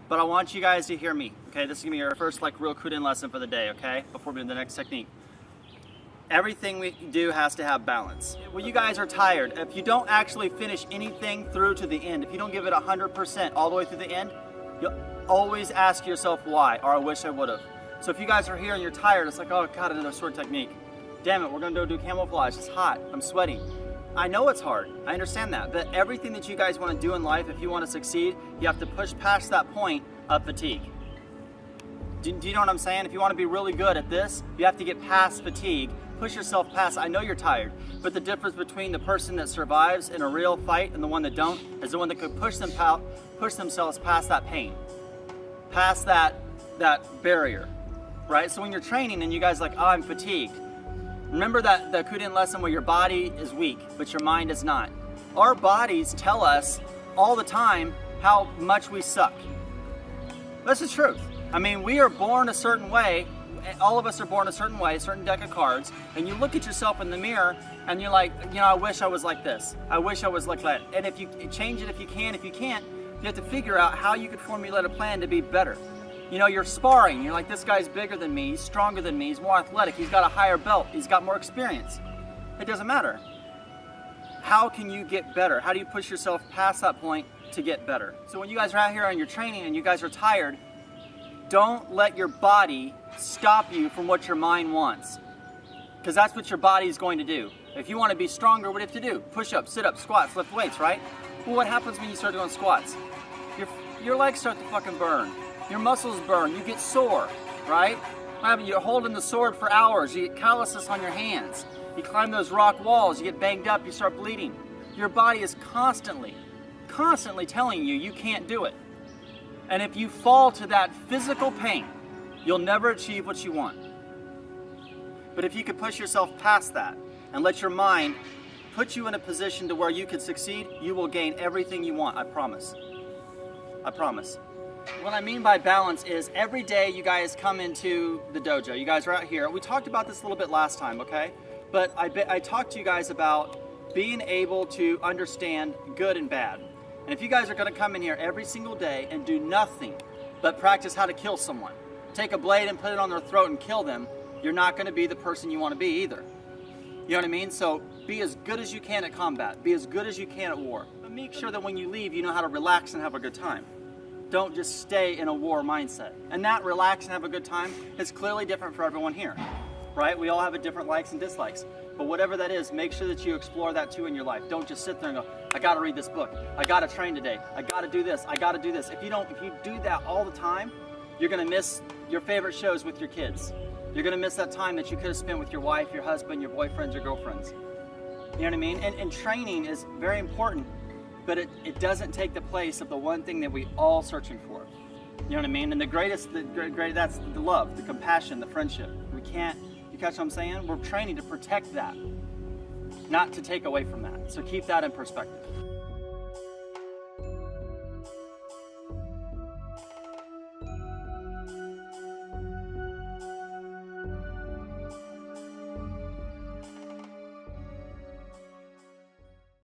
but I want you guys to hear me, okay? This is gonna be our first like real Kuden lesson for the day, okay? Before we do the next technique. Everything we do has to have balance. When you guys are tired, if you don't actually finish anything through to the end, if you don't give it 100% all the way through the end, you'll always ask yourself why, or I wish I would have. So if you guys are here and you're tired, it's like, oh God, another sword technique. Damn it, we're gonna go do camouflage, it's hot, I'm sweaty. I know it's hard, I understand that, but everything that you guys wanna do in life, if you wanna succeed, you have to push past that point of fatigue. Do you know what I'm saying? If you wanna be really good at this, you have to get past fatigue, push yourself past. I know you're tired, but the difference between the person that survives in a real fight and the one that don't is the one that could push themselves past that pain, past that barrier, right? So when you're training and you guys are like, oh, I'm fatigued, remember that the Kuden lesson where your body is weak, but your mind is not. Our bodies tell us all the time how much we suck. That's the truth. I mean, we are born a certain way. All of us are born a certain way, a certain deck of cards, and you look at yourself in the mirror and you're like, you know, I wish I was like this. I wish I was like that. And if you change it, if you can, if you can't, you have to figure out how you could formulate a plan to be better. You know, you're sparring, you're like, this guy's bigger than me, he's stronger than me, he's more athletic, he's got a higher belt, he's got more experience. It doesn't matter. How can you get better? How do you push yourself past that point to get better? So when you guys are out here and you're training and you guys are tired, don't let your body stop you from what your mind wants. Because that's what your body is going to do. If you want to be stronger, what do you have to do? Push-ups, sit-ups, squats, lift weights, right? Well, what happens when you start doing squats? Your legs start to fucking burn. Your muscles burn. You get sore, right? You're holding the sword for hours. You get calluses on your hands. You climb those rock walls. You get banged up. You start bleeding. Your body is constantly telling you you can't do it. And if you fall to that physical pain, you'll never achieve what you want. But if you could push yourself past that and let your mind put you in a position to where you can succeed, you will gain everything you want, I promise. I promise. What I mean by balance is every day you guys come into the dojo, you guys are out here. We talked about this a little bit last time, okay? But I talked to you guys about being able to understand good and bad. And if you guys are gonna come in here every single day and do nothing but practice how to kill someone, take a blade and put it on their throat and kill them, you're not gonna be the person you wanna be either. You know what I mean? So be as good as you can at combat. Be as good as you can at war. But make sure that when you leave, you know how to relax and have a good time. Don't just stay in a war mindset. And that relax and have a good time is clearly different for everyone here, right? We all have a different likes and dislikes. But whatever that is, make sure that you explore that too in your life. Don't just sit there and go, I gotta read this book. I gotta train today. I gotta do this. I gotta do this. If you do that all the time, you're gonna miss your favorite shows with your kids. You're gonna miss that time that you could have spent with your wife, your husband, your boyfriends, your girlfriends. You know what I mean? And training is very important, but it doesn't take the place of the one thing that we all searching for. You know what I mean? And that's the love, the compassion, the friendship. We can't, you catch what I'm saying? We're training to protect that, not to take away from that. So keep that in perspective.